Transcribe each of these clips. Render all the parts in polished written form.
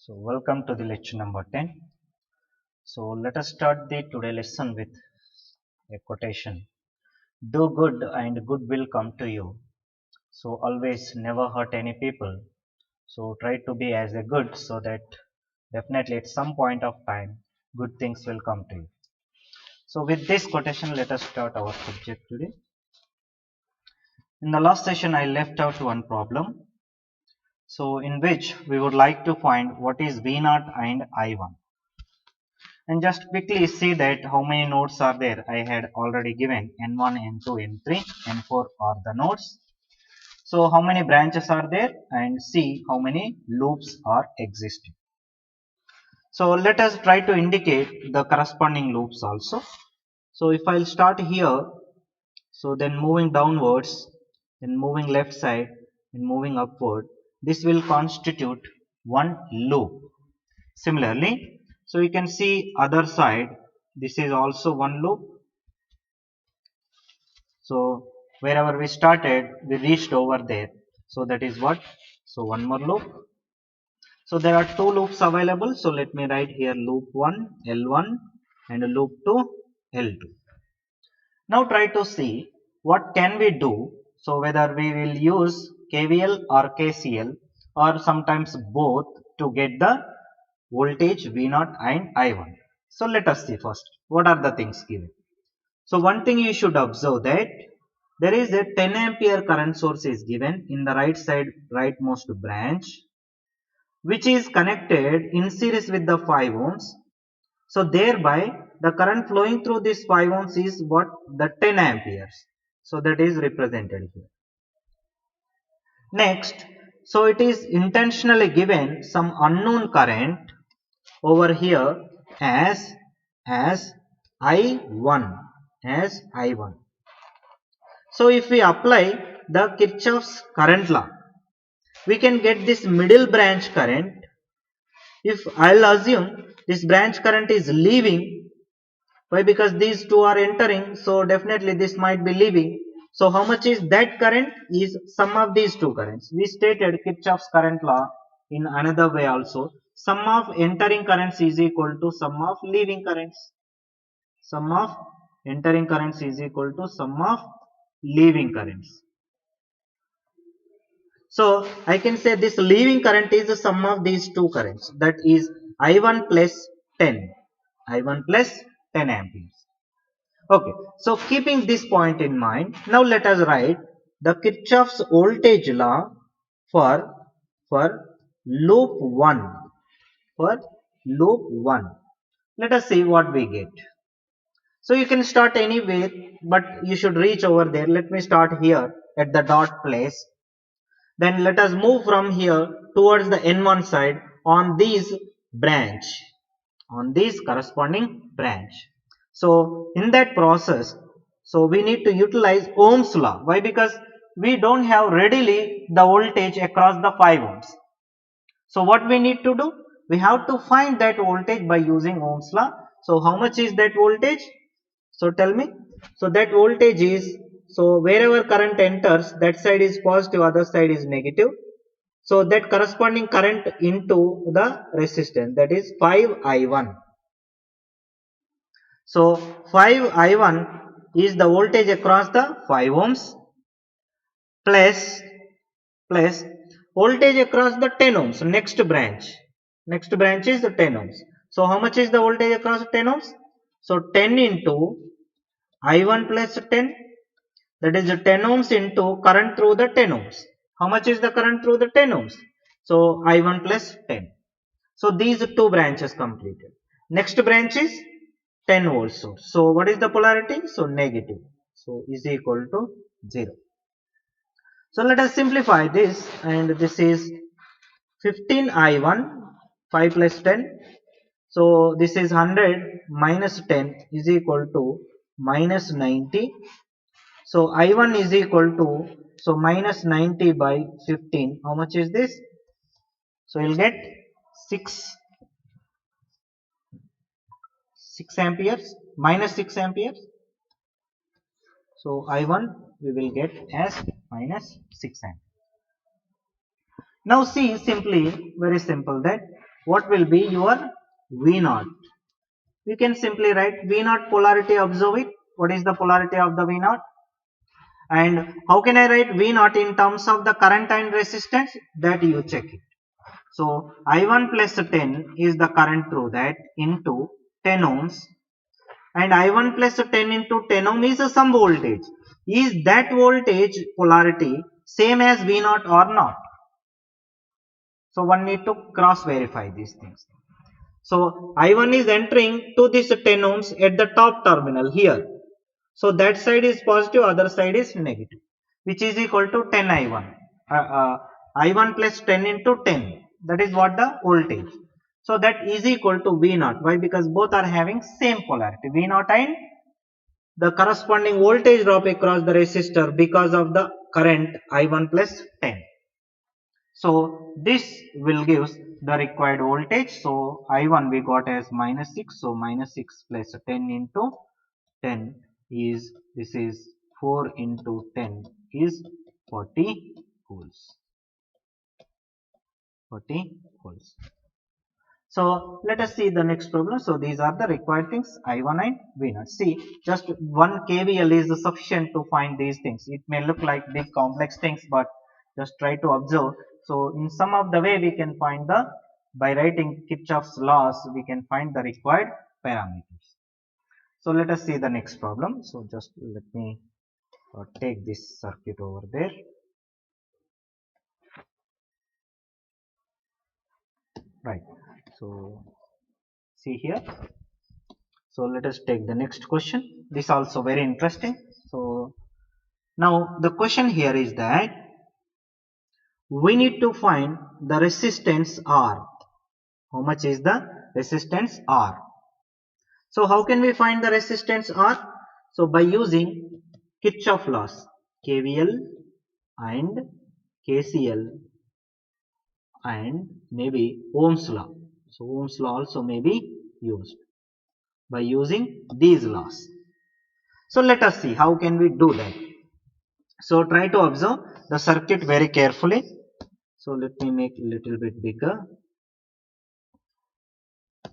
So welcome to the lecture number 10. So let us start the today lesson with a quotation. Do good and good will come to you. So always never hurt any people. So try to be as a good so that definitely at some point of time good things will come to you. So with this quotation let us start our subject today. In the last session I left out one problem. So in which we would like to find what is V0 and I1. And just quickly see that how many nodes are there. I had already given n1, n2, n3, n4 are the nodes. So how many branches are there and see how many loops are existing. So let us try to indicate the corresponding loops also. So if I'll start here, so then moving downwards, then moving left side and moving upward, this will constitute one loop. Similarly, so you can see other side, this is also one loop. So wherever we started, we reached over there. So that is what? So one more loop. So there are two loops available. So let me write here loop 1, L1 and loop 2, L2. Now try to see what can we do. So whether we will use KVL or KCL or sometimes both to get the voltage V0 and I1. So let us see first what are the things given. So one thing you should observe that there is a 10 ampere current source is given in the right side rightmost branch which is connected in series with the 5 ohms. So thereby the current flowing through this 5 ohms is what? The 10 amperes. So that is represented here. Next, so it is intentionally given some unknown current over here as I1 as I1. So if we apply the Kirchhoff's current law, we can get this middle branch current. If I'll assume this branch current is leaving, why? Because these two are entering, so definitely this might be leaving. So how much is that current? Is sum of these two currents. We stated Kirchhoff's current law in another way also. Sum of entering currents is equal to sum of leaving currents. Sum of entering currents is equal to sum of leaving currents. So I can say this leaving current is the sum of these two currents, that is I1 plus 10. I1 plus 10 amperes. Okay, so keeping this point in mind, now let us write the Kirchhoff's voltage law for loop 1. For loop 1. Let us see what we get. So you can start anywhere, but you should reach over there. Let me start here at the dot place. Then let us move from here towards the n1 side on this branch, on this corresponding branch. So in that process, so we need to utilize Ohm's law. Why? Because we don't have readily the voltage across the 5 ohms. So what we need to do? We have to find that voltage by using Ohm's law. So how much is that voltage? So tell me. So that voltage is, so wherever current enters, that side is positive, other side is negative. So that corresponding current into the resistance, that is 5I1. So 5I1 is the voltage across the 5 ohms plus voltage across the 10 ohms. Next branch. Next branch is the 10 ohms. So how much is the voltage across 10 ohms? So 10 into I1 plus 10, that is the 10 ohms into current through the 10 ohms. How much is the current through the 10 ohms? So I1 plus 10. So these two branches completed. Next branch is 10 volt source. So what is the polarity? So negative. So is equal to 0. So let us simplify this, and this is 15I1, 5 plus 10. So this is 100 minus 10 is equal to minus 90. So I1 is equal to, so minus 90 by 15. How much is this? So you'll get 6 amperes, minus 6 amperes. So I1 we will get as minus 6 amperes. Now see simply, very simple, that what will be your V naught? We can simply write V naught polarity, observe it. What is the polarity of the V naught? And how can I write V naught in terms of the current and resistance? That you check it. So I1 plus 10 is the current through that into 10 ohms, and I1 plus 10 into 10 ohm is some voltage. Is that voltage polarity same as V naught or not? So one need to cross verify these things. So I1 is entering to this 10 ohms at the top terminal here. So that side is positive, other side is negative, which is equal to 10 I1. I1 plus 10 into 10. That is what the voltage. So that is equal to V naught. Why? Because both are having same polarity. V naught and the corresponding voltage drop across the resistor because of the current I1 plus 10. So this will give the required voltage. So I1 we got as minus 6. So minus 6 plus 10 into 10 is, this is 4 into 10 is 40 volts. 40 volts. So let us see the next problem. So these are the required things, I1 and V0. See, just 1 KVL is sufficient to find these things. It may look like big complex things, but just try to observe. So in some of the way we can find the, by writing Kirchhoff's laws, we can find the required parameters. So let us see the next problem. So just let me take this circuit over there. Right. So see here. So let us take the next question. This also very interesting. So now the question here is that we need to find the resistance R. How much is the resistance R? So how can we find the resistance R? So by using Kirchhoff laws, KVL and KCL and maybe Ohm's law. So Ohm's law also may be used by using these laws. So let us see how can we do that. So try to observe the circuit very carefully. So let me make a little bit bigger.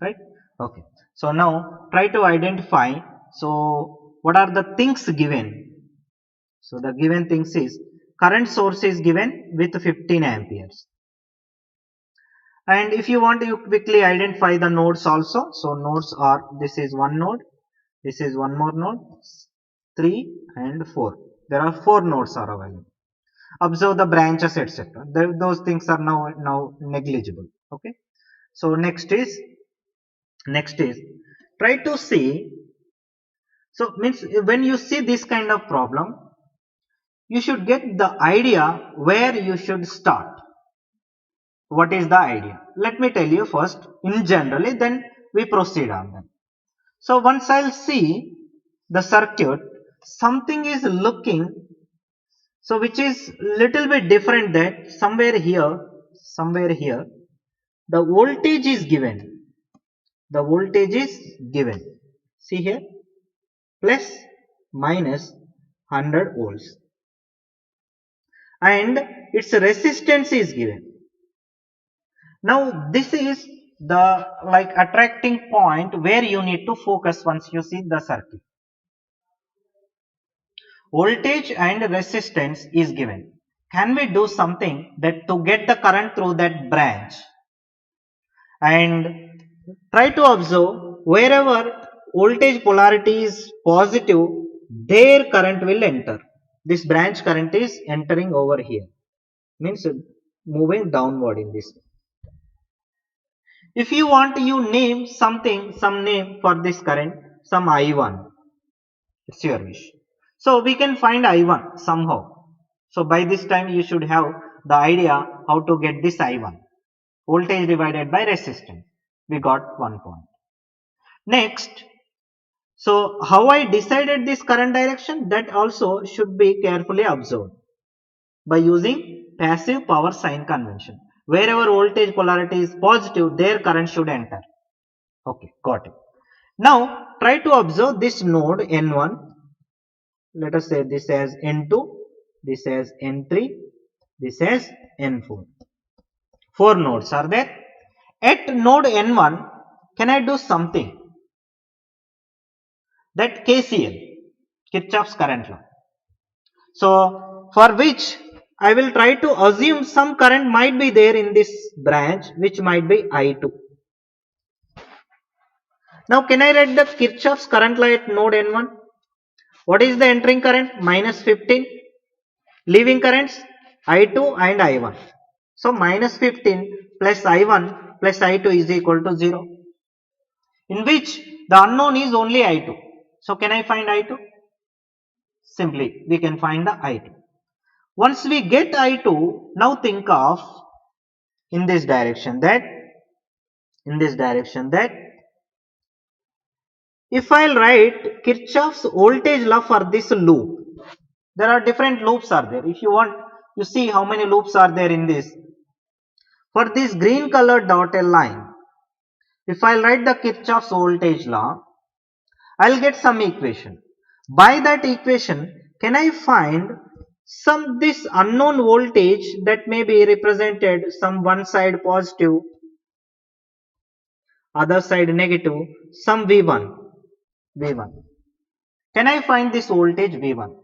Right? Okay. So now try to identify. So what are the things given? So the given things is current source is given with 15 amperes. And if you want, you quickly identify the nodes also. So nodes are, this is one node, this is one more node, 3 and 4. There are 4 nodes are available. Observe the branches, etc. Those things are now negligible. Okay. So next is try to see. So means when you see this kind of problem, you should get the idea where you should start. What is the idea? Let me tell you first in generally, then we proceed on that. So once I'll see the circuit, something is looking, so which is little bit different, that somewhere here, the voltage is given. The voltage is given. See here, plus minus 100 volts. And its resistance is given. Now this is the like attracting point where you need to focus once you see the circuit. Voltage and resistance is given. Can we do something that to get the current through that branch? And try to observe wherever voltage polarity is positive, their current will enter. This branch current is entering over here, means moving downward in this. If you want, you name something, some name for this current, some I1. It's your wish. So we can find I1 somehow. So by this time you should have the idea how to get this I1. Voltage divided by resistance. We got 1 point. Next, so how I decided this current direction, that also should be carefully observed by using passive power sign convention. Wherever voltage polarity is positive, their current should enter. Okay, got it. Now try to observe this node N1. Let us say this as N2, this as N3, this as N4. 4 nodes are there. At node N1, can I do something? That KCL, Kirchhoff's current law. So for which I will try to assume some current might be there in this branch, which might be I2. Now can I write the Kirchhoff's current law at node N1? What is the entering current? Minus 15. Leaving currents I2 and I1. So minus 15 plus I1 plus I2 is equal to 0. In which the unknown is only I2. So can I find I2? Simply we can find the I2. Once we get I2, now think of in this direction that if I'll write Kirchhoff's voltage law for this loop, there are different loops are there. If you want, you see how many loops are there in this. For this green colored dotted line, if I'll write the Kirchhoff's voltage law, I'll get some equation. By that equation, can I find some this unknown voltage that may be represented some one side positive, other side negative, some V1. Can I find this voltage V1?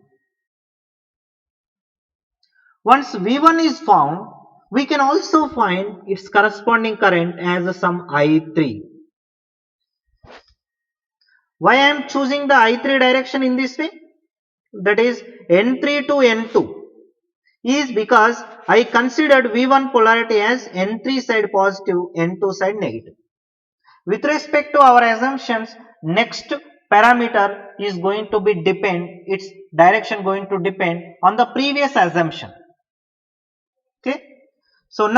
Once V1 is found, we can also find its corresponding current as some I3. Why I am choosing the I3 direction in this way? That is N3 to N2 is because I considered V1 polarity as N3 side positive, N2 side negative. With respect to our assumptions, next parameter is going to be its direction going to depend on the previous assumption. Okay. So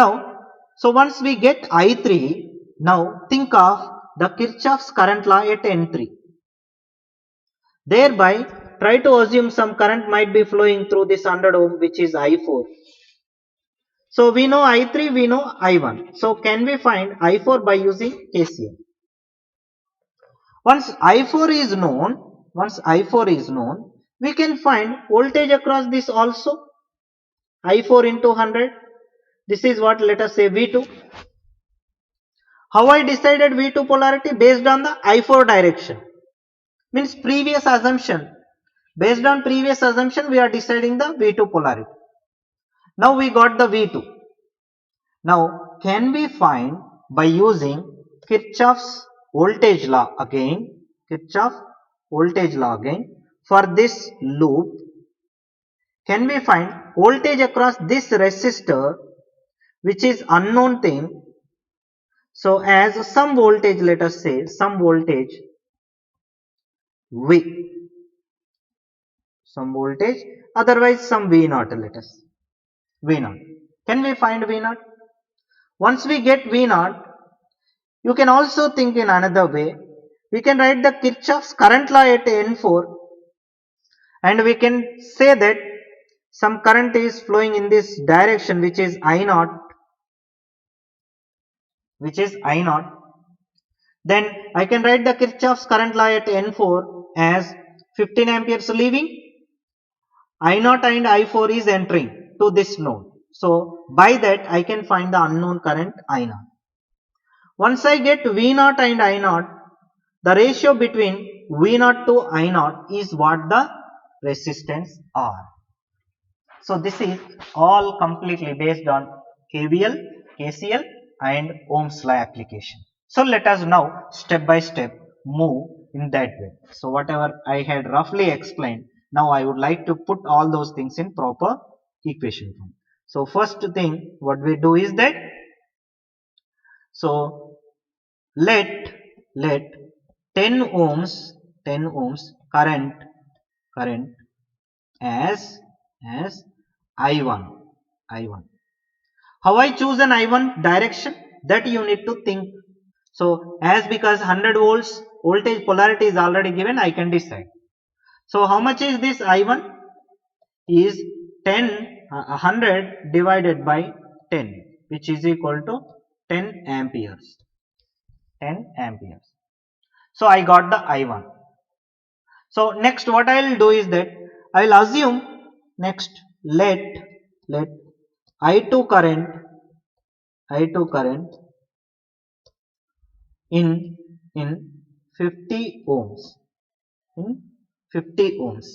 once we get I3, now think of the Kirchhoff's current law at N3. Thereby, try to assume some current might be flowing through this 100 ohm, which is I4. So we know I3, we know I1. So can we find I4 by using KCL? Once I4 is known, we can find voltage across this also. I4 into 100. This is what, let us say V2. How I decided V2 polarity? Based on the I4 direction. Means previous assumption. Based on previous assumption, we are deciding the V2 polarity. Now we got the V2. Now can we find by using Kirchhoff's voltage law again, for this loop, can we find voltage across this resistor which is unknown thing? So as some voltage, let us say some voltage V, otherwise some V0, let us V0. Can we find V0? Once we get V0, you can also think in another way. We can write the Kirchhoff's current law at N4 and we can say that some current is flowing in this direction which is I0, then I can write the Kirchhoff's current law at N4 as 15 amperes leaving, I0 and I4 is entering to this node. So by that I can find the unknown current I0. Once I get V0 and I0, the ratio between V0 to I0 is what the resistance are. So this is all completely based on KVL, KCL and Ohm's law application. So let us now step by step move in that way. So whatever I had roughly explained, now I would like to put all those things in proper equation form. So first thing what we do is that, so let 10 ohms current as I1. How I choose an I1 direction, that you need to think. So as because 100 volts voltage polarity is already given, I can decide. So how much is this I1? Is 100 divided by 10, which is equal to 10 amperes. So I got the I1. So next what I will do is that I will assume next let I2 current in in 50 ohms, in 50 ohms,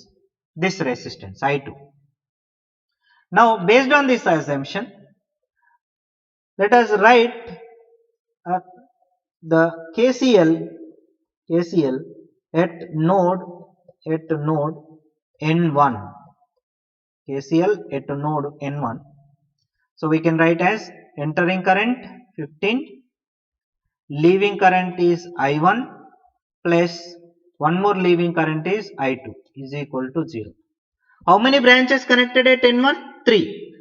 this resistance I2. Now based on this assumption, let us write uh, the KCL at node N1, KCL at node N1. So we can write as entering current 15, leaving current is I1 plus one more leaving current is I2 is equal to 0. How many branches connected at N1? 3.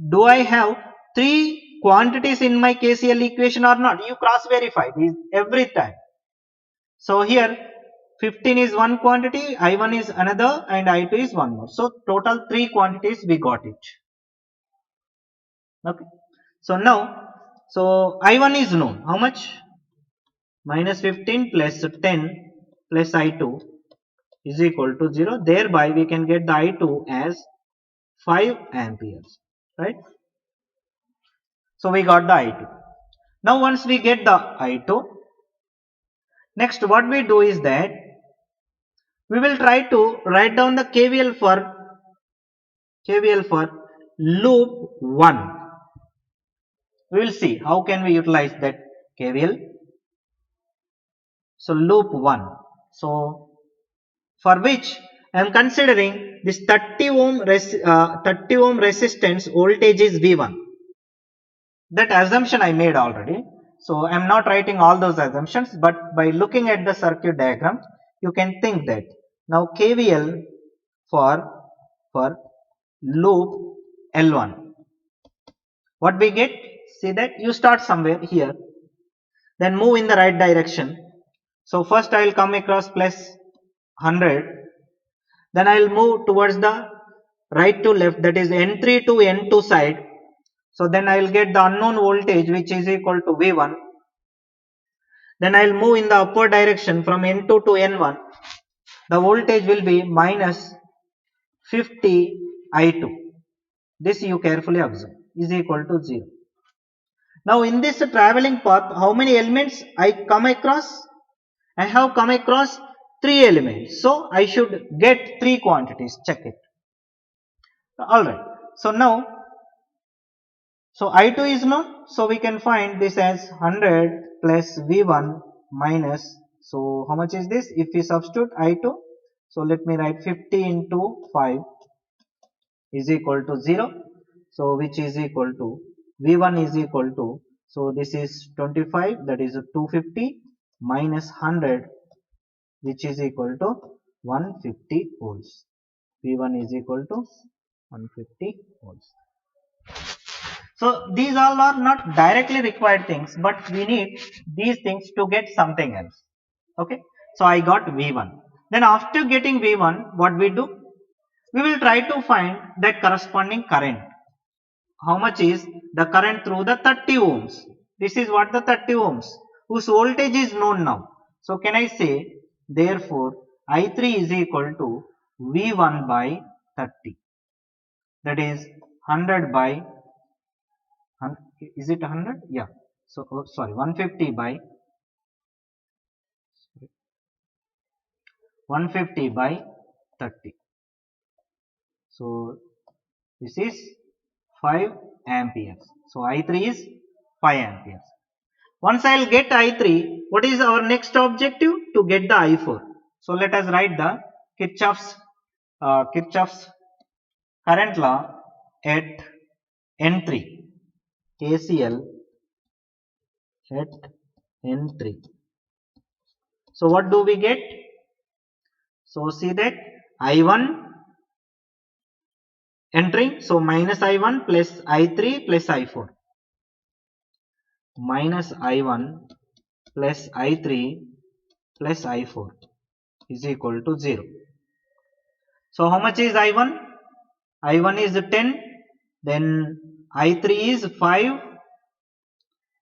Do I have 3 quantities in my KCL equation or not? You cross verify every time. So here 15 is one quantity, I1 is another, and I2 is one more. So total 3 quantities we got it. Okay. So now, so I1 is known. How much? Minus 15 plus 10 plus I2 is equal to 0. Thereby we can get the I2 as 5 amperes. Right. So we got the I2. Now once we get the I2, next what we do is that we will try to write down the KVL for loop 1. We will see how can we utilize that KVL. So loop 1. So for which I am considering this 30 ohm resistance voltage is V1. That assumption I made already. So I am not writing all those assumptions, but by looking at the circuit diagram, you can think that. Now KVL for loop L1. What we get? See that you start somewhere here, then move in the right direction. So first I will come across plus 100, then I will move towards the right to left, that is N3 to N2 side. So then I will get the unknown voltage which is equal to V1. Then I will move in the upward direction from N2 to N1. The voltage will be minus 50 I2. This you carefully observe is equal to 0. Now in this traveling path, how many elements I come across? I have come across 3 elements. So I should get 3 quantities. Check it. Alright. So now, so I2 is known. So we can find this as 100 plus V1 minus. So how much is this? If we substitute I2. So let me write 50 into 5 is equal to 0. So which is equal to V1 is equal to, so this is 25, that is 250 minus 100, which is equal to 150 volts. V1 is equal to 150 volts. So these all are not directly required things, but we need these things to get something else. Okay. So I got V1. Then after getting V1, what we do? We will try to find that corresponding current. How much is the current through the 30 ohms? This is what the 30 ohms, whose voltage is known now. So can I say, therefore I3 is equal to V1 by 30. That is 100 by, is it 100? Yeah. So sorry, 150 by 150 by 30. So this is 5 amperes. So I3 is 5 amperes. Once I will get I3, what is our next objective? To get the I4. So let us write the Kirchhoff's current law at N3. KCL at N3. So what do we get? So see that I1 entering, so minus I1 plus I3 plus I4. Minus I1 plus I3 plus I4 is equal to 0. So how much is I1? I1 is 10, then I3 is 5.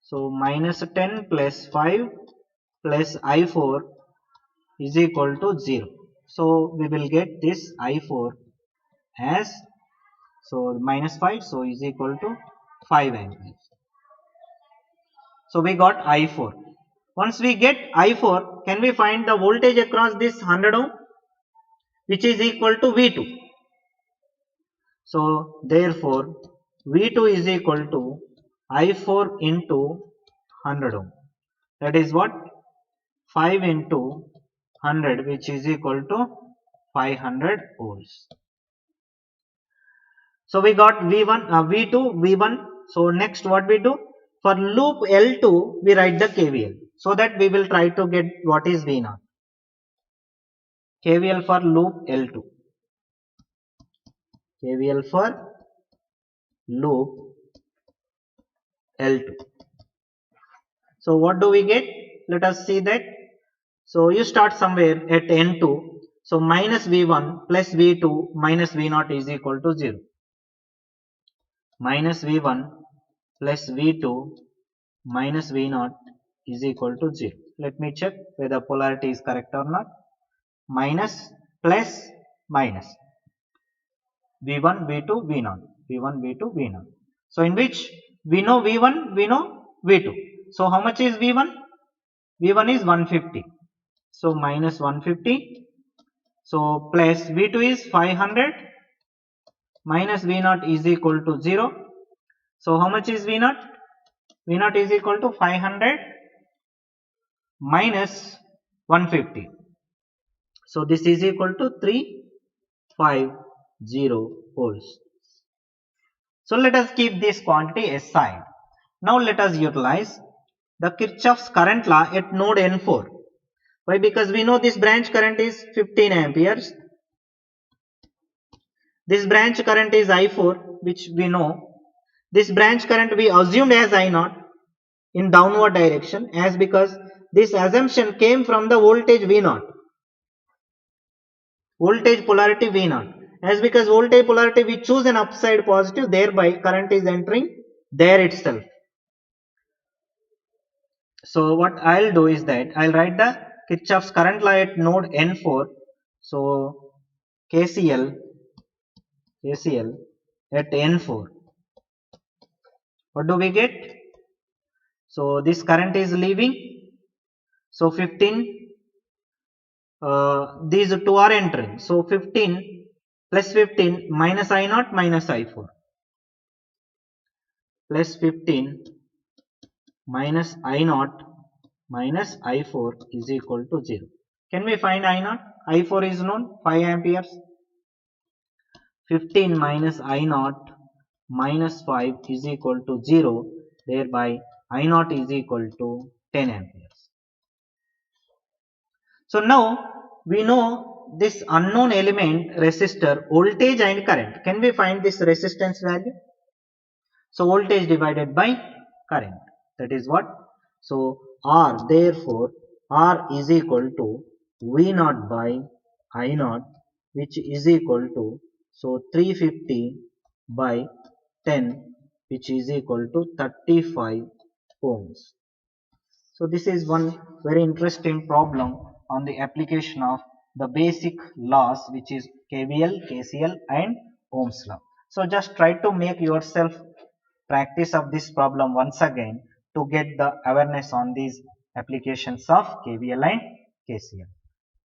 So minus 10 plus 5 plus I4 is equal to 0. So we will get this I4 as, so minus 5, so is equal to 5 amperes. So we got I4. Once we get I4, can we find the voltage across this 100 ohm, which is equal to V2. So therefore V2 is equal to I4 into 100 ohm. That is what? 5 into 100, which is equal to 500 volts. So we got V1, V2, V1. So next what we do? For loop L2, we write the KVL. So that we will try to get what is V0. KVL for loop L2. KVL for loop L2. So what do we get? Let us see that. So you start somewhere at N2. So minus V1 plus V2 minus V0 is equal to 0. Minus V1 plus V2 minus V0 is equal to 0. Let me check whether polarity is correct or not. Minus plus minus. V1, V2, V0. V1, V2, V0. So in which we know V1, we know V2. So how much is V1? V1 is 150. So minus 150. So plus V2 is 500 minus V0 is equal to 0. So how much is V0? V0 is equal to 500 minus 150. So this is equal to 350 volts. So let us keep this quantity aside. Now let us utilize the Kirchhoff's current law at node N4. Why? Because we know this branch current is 15 amperes. This branch current is I4, which we know. This branch current we assumed as I0 in downward direction, as because this assumption came from the voltage V0. Voltage polarity V0. As because voltage polarity we choose an upside positive, thereby current is entering there itself. So what I'll do is that I'll write the Kirchhoff's current law at node N4. So KCL at N4. What do we get? So this current is leaving. So 15. These two are entering. So 15 plus 15 minus I0 minus I4. Plus 15 minus I0 minus I4 is equal to 0. Can we find I0? I4 is known, 5 amperes. 15 minus I0 minus 5 is equal to 0. Thereby I0 is equal to 10 amperes. So now we know this unknown element resistor voltage and current. Can we find this resistance value? So voltage divided by current. That is what? So R, therefore R is equal to V0 by I0, which is equal to, so 350 by 10, which is equal to 35 ohms. So this is one very interesting problem on the application of the basic laws, which is KVL, KCL and Ohm's law. So just try to make yourself practice of this problem once again to get the awareness on these applications of KVL and KCL.